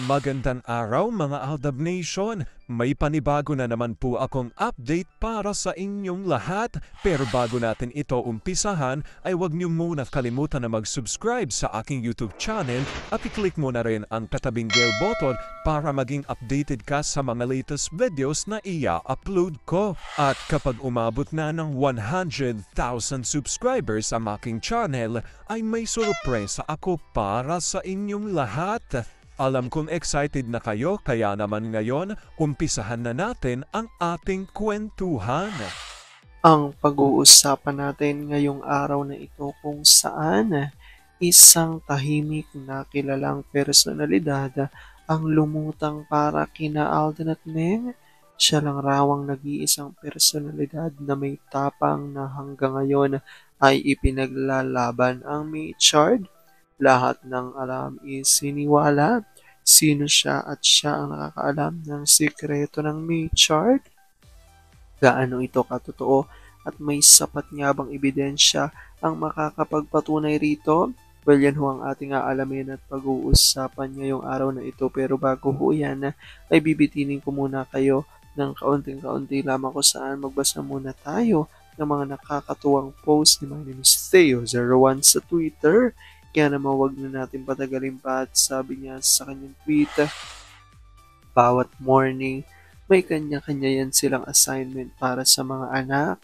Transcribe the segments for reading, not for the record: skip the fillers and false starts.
Magandang araw mga Aldab Nation! May panibago na naman po akong update para sa inyong lahat. Pero bago natin ito umpisahan ay huwag niyo muna kalimutan na mag-subscribe sa aking YouTube channel at i-click mo na rin ang katabing bell button para maging updated ka sa mga latest videos na i-upload ko. At kapag umabot na ng 100,000 subscribers ang aking channel ay may sorpresa ako para sa inyong lahat. Alam kong excited na kayo kaya naman ngayon, umpisahan na natin ang ating kwentuhan. Ang pag-uusapan natin ngayong araw na ito kung saan isang tahimik na kilalang personalidad ang lumutang para kina Alden at Meng. Siya lang rawang nag-iisang personalidad na may tapang na hanggang ngayon ay ipinaglalaban ang Maychard. Lahat ng alam is siniwala. Sino siya at siya ang nakakaalam ng sikreto ng Maychard? Gaano ito katotoo at may sapat nga bang ebidensya ang makakapagpatunay rito? Well, yan ho ang ating aalamin at pag-uusapan ngayong araw na ito. Pero bago ho yan, ay bibitinin ko muna kayo ng kaunting-kaunti lamang kung saan magbasa muna tayo ng mga nakakatuwang post ni My name is Theo01 sa Twitter. Kaya naman wag na natin patagalin pa at sabi niya sa kanyang tweet, bawat morning may kanya-kanya yan silang assignment para sa mga anak.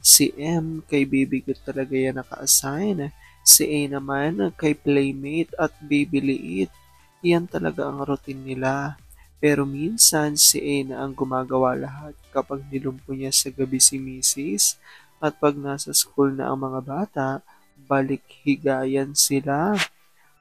Si M kay baby ko talaga yan naka-assign. Si A naman kay playmate at baby liit. Yan talaga ang routine nila. Pero minsan si A na ang gumagawa lahat kapag nilumpo niya sa gabi si Mrs. At pag nasa school na ang mga bata, balik higayan sila.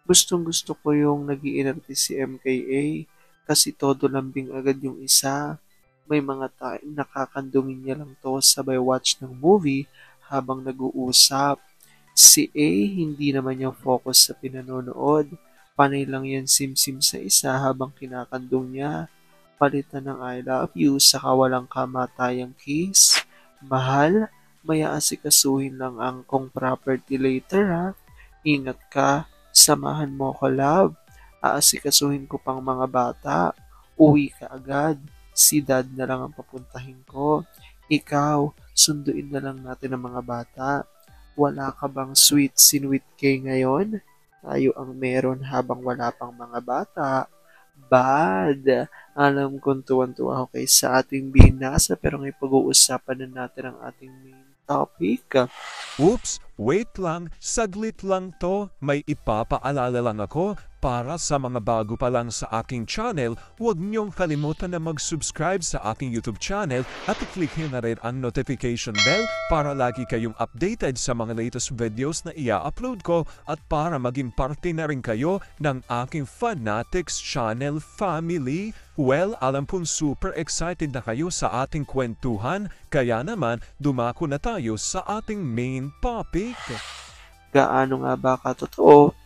Gustong-gusto ko yung nag-iinarte si MKA kasi todo lambing agad yung isa. May mga time nakakandungin niya lang to sabay watch ng movie habang nag-uusap. Si A hindi naman yung focus sa pinanonood. Panay lang yan sim-sim sa isa habang kinakandong niya. Palitan ng I love you sa kawalang kamatayang kiss. Mahal, may aasikasuhin lang ang kong property later ha. Ingat ka, samahan mo ko love. Aasikasuhin ko pang mga bata. Uwi ka agad. Si dad na lang ang papuntahin ko. Ikaw, sunduin na lang natin ang mga bata. Wala ka bang sweet sinwit kay ngayon? Tayo ang meron habang wala pang mga bata. Bad. Alam kong tuwan-tuwa ako kay sa ating binasa pero ngayon pag-uusapan na natin ang ating main topic. Oops, wait lang, saglit lang to. May ipapaalala lang ako para sa mga bago pa lang sa aking channel, huwag niyong kalimutan na mag-subscribe sa aking YouTube channel at i-click nyo na rin ang notification bell para lagi kayong updated sa mga latest videos na i-upload ko at para maging parte na rin kayo ng aking Fanatics channel family. Well, alam pong super excited na kayo sa ating kwentuhan, kaya naman dumako na tayo sa ating main topic. Gaano nga ba katotoo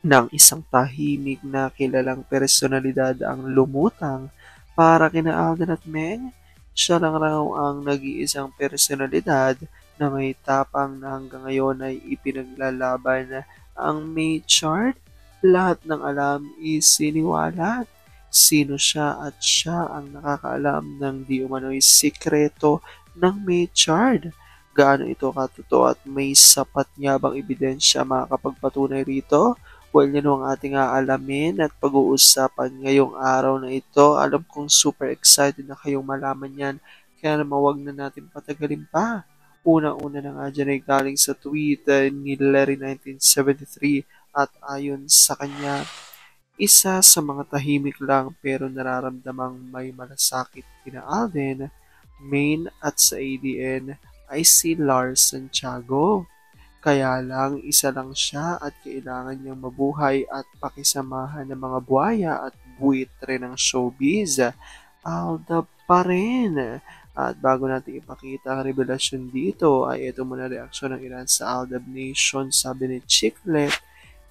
ng isang tahimik na kilalang personalidad ang lumutang para kina Alden at Meng? Siya lang raw ang nag-iisang personalidad na may tapang na hanggang ngayon ay ipinaglalaban ang Maychard. Lahat ng alam is siniwalat. Sino siya at siya ang nakakaalam ng di umano'y sikreto ng Maychard. Gaano ito katotoo at may sapat nga bang ebidensya makakapagpatunay rito? Well, yan ang ating aalamin at pag-uusapan ngayong araw na ito. Alam kong super excited na kayong malaman yan. Kaya naman wag na natin patagalin pa. Una-una na nga dyan ay galing sa tweet ni Larry1973 at ayon sa kanya, isa sa mga tahimik lang pero nararamdamang may malasakit kina Alden, Maine at sa ADN ay si Lars Santiago. Kaya lang isa lang siya at kailangan niyang mabuhay at pakisamahan ng mga buhaya at buwitre ng showbiz. Alda pa rin. At bago natin ipakita ang revelasyon dito ay ito muna reaksyon ng ilan sa Aldab Nation, sabi ni Chiclet.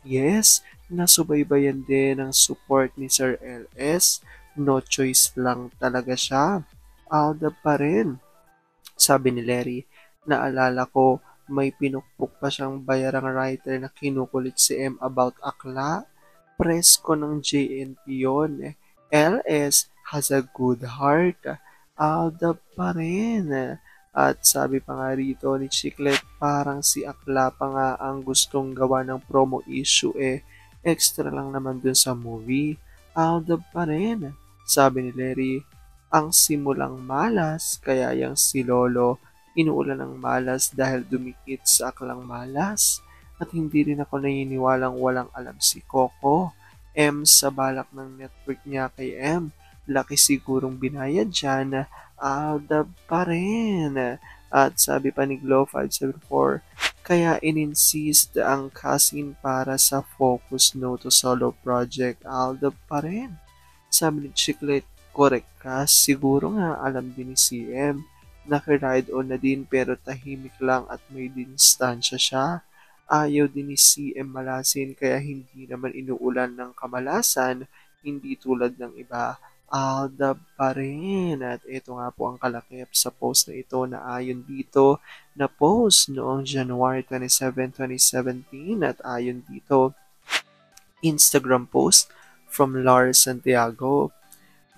Yes, nasubaybayan din ang support ni Sir LS. No choice lang talaga siya. Aldab pa rin. Sabi ni Larry, naalala ko may pinukpok pa siyang bayarang writer na kinukulit si M about akla. presko ng JNP yun. LS has a good heart. Aldab pa rin. At sabi pa nga rito ni Chiclet, parang si Akla pa nga ang gustong gawa ng promo issue extra lang naman dun sa movie. Aldab pa rin. Sabi ni Larry, ang simulang malas, kaya yang si Lolo inuulan ng malas dahil dumikit sa aklang malas. At hindi rin ako naniniwalang walang alam si Coco. M sa balak ng network niya kay M. Laki sigurong binayad dyan. Aldab pa rin. At sabi pa ni Glow 574, kaya ininsist ang cousin para sa focus no to solo project. Aldab pa rin. Sabi ni Chiclet, correct ka, siguro nga alam din ni CM. Naki-ride on na din pero tahimik lang at may distansya siya. Ayaw din ni CM malasin kaya hindi naman inuulan ng kamalasan, hindi tulad ng iba. Aldab pa rin. At ito nga po ang kalakip sa post na ito na ayon dito na post noong January 27, 2017 at ayon dito Instagram post from Lars Santiago.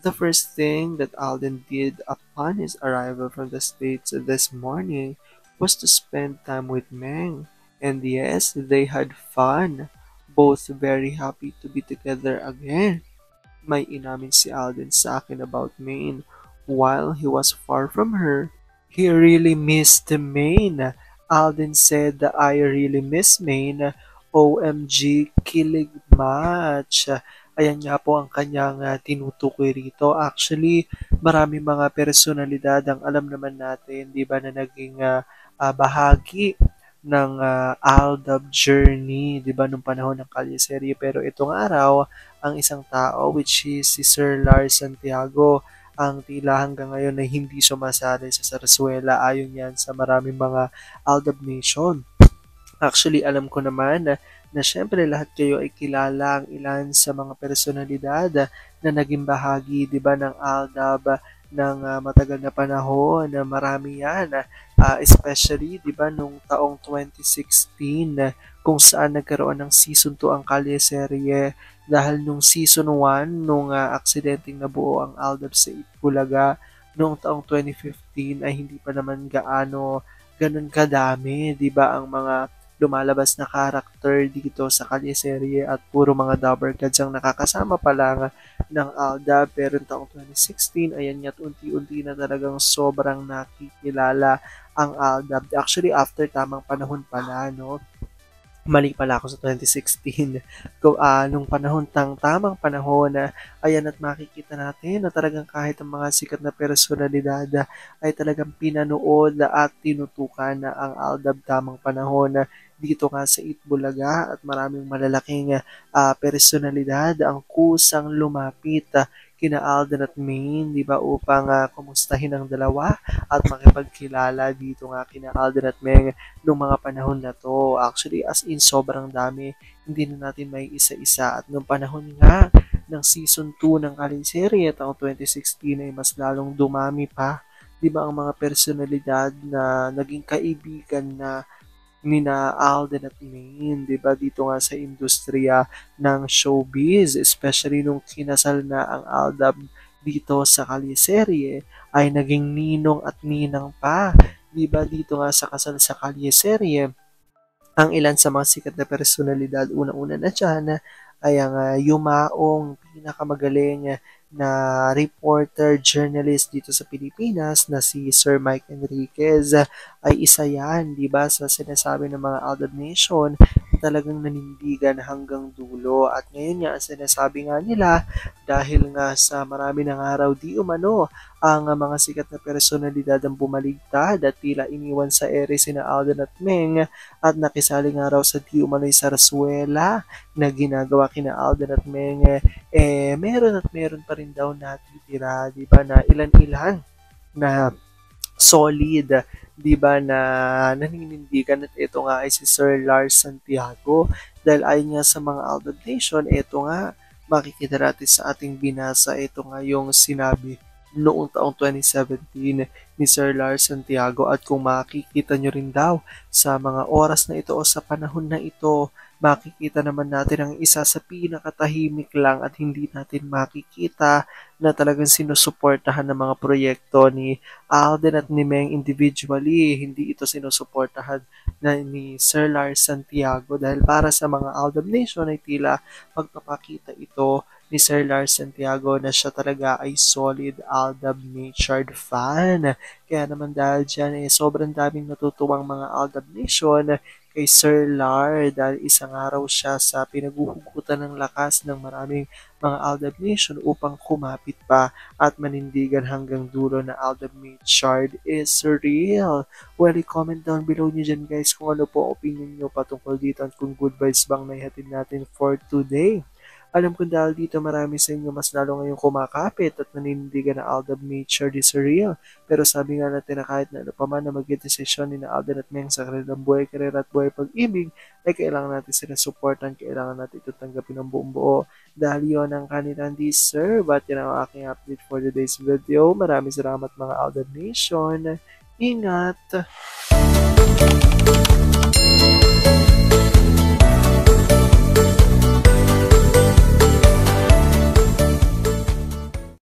The first thing that Alden did upon his arrival from the States this morning was to spend time with Meng. And yes, they had fun. Both very happy to be together again. May inamin si Alden sa akin about Maine. While he was far from her, he really missed Maine. Alden said that I really miss Maine. OMG, kilig match. Ayan nga po ang kanyang tinutukoy rito. Actually, marami mga personalidad ang alam naman natin, di ba, na naging bahagi ng Aldab journey, di ba, nung panahon ng Kalyeserye. Pero itong araw, ang isang tao, which is si Sir Lars Santiago, ang tila hanggang ngayon ay hindi sumasali sa Sarsuela ayon yan sa maraming mga Aldab Nation. Actually, alam ko naman na syempre lahat kayo ay kilala ang ilan sa mga personalidad na naging bahagi, di ba, ng Aldab ng matagal na panahon. Marami yan, especially, di ba, nung taong 2016 kung saan nagkaroon ng season 2 ang Kalyeserye dahil nung season 1 nung aksidenteng nabuo ang Aldab sa Itbulaga noong taong 2015 ay hindi pa naman ganun kadami, di ba, ang mga lumalabas na character dito sa Kalyeserye at puro mga Dabber Gods ang nakakasama pa lang ng Aldab. Pero taong 2016, ayan nga, unti-unti na talagang sobrang nakikilala ang Aldab. Actually, after tamang panahon pala, no? Mali pala ako sa 2016. Nung tamang panahon ayan, at makikita natin na talagang kahit ang mga sikat na personalidad ay talagang pinanood at tinutukan na ang Aldab tamang panahon dito nga sa Itbulaga at maraming malalaking personalidad ang kusang lumapit kina Alden at Maine, di ba, upang kumustahin ang dalawa at makipagkilala dito nga kina Alden at Meng noong mga panahon na to. Actually, as in, sobrang dami. Hindi na natin may isa-isa. At noong panahon nga ng season 2 ng Kalyeserye taong 2016 ay mas lalong dumami pa. Di ba, ang mga personalidad na naging kaibigan na nina Alden at Maine, di ba, dito nga sa industriya ng showbiz, especially nung kinasal na ang Aldab dito sa Kalyeserye, ay naging ninong at ninang pa, di ba, dito nga sa kasal sa Kalyeserye. Ang ilan sa mga sikat na personalidad, una-una na dyan, ay ang yumaong pinakamagaling na reporter, journalist dito sa Pilipinas na si Sir Mike Enriquez ay isa yan, di ba, sa sinasabi ng mga Aldab Nation talagang nanindigan hanggang dulo. At ngayon nga, ang sinasabi nga nila, dahil nga sa marami ng araw di umano, ang mga sikat na personalidad ang bumaligtad at tila iniwan sa ere sina Alden at Meng at nakisali nga raw sa di umano'y sarsuela na ginagawa kina Alden at Meng, meron at meron pa rin daw natitira, di ba, na ilan-ilan na solid, di ba, na naninindigan. At ito nga ay si Sir Lars Santiago dahil ayon nga sa mga Aldab Nation, ito nga makikita natin sa ating binasa, ito nga yung sinabi noong taong 2017 ni Sir Lars Santiago, at kung makikita nyo rin daw sa mga oras na ito o sa panahon na ito, makikita naman natin ang isa sa pinakatahimik lang at hindi natin makikita na talagang sinusuportahan ng mga proyekto ni Alden at ni Meng individually. Hindi ito sinusuportahan na ni Sir Lars Santiago, dahil para sa mga Aldab Nation ay tila pagpapakita ito ni Sir Lars Santiago na siya talaga ay solid Aldab natured fan. Kaya naman dahil dyan sobrang daming natutuwang mga Aldab Nation kay Sir Lar, dahil isang araw siya sa pinaguhugutan ng lakas ng maraming mga Aldab Nation upang kumapit pa at manindigan hanggang dulo na Aldab Shard is real. Well, i-comment down below nyo dyan guys kung ano po opinion nyo patungkol dito at kung good vibes bang naihatid natin for today. Alam ko dahil dito marami sa inyo mas lalo ngayong kumakapit at nanindigan na Aldab Shard is real. Pero sabi nga natin na kahit na ano pa man na mag-desisyon ni na Alden at Meng sa kanilang buhay, karera at buhay pag-ibig, ay kailangan natin sila supportan, kailangan natin ito tanggapin ng buong buo dahil yun ang kanilang deserve. At yan ang aking update for today's video. Maraming salamat mga Alden Nation. Ingat!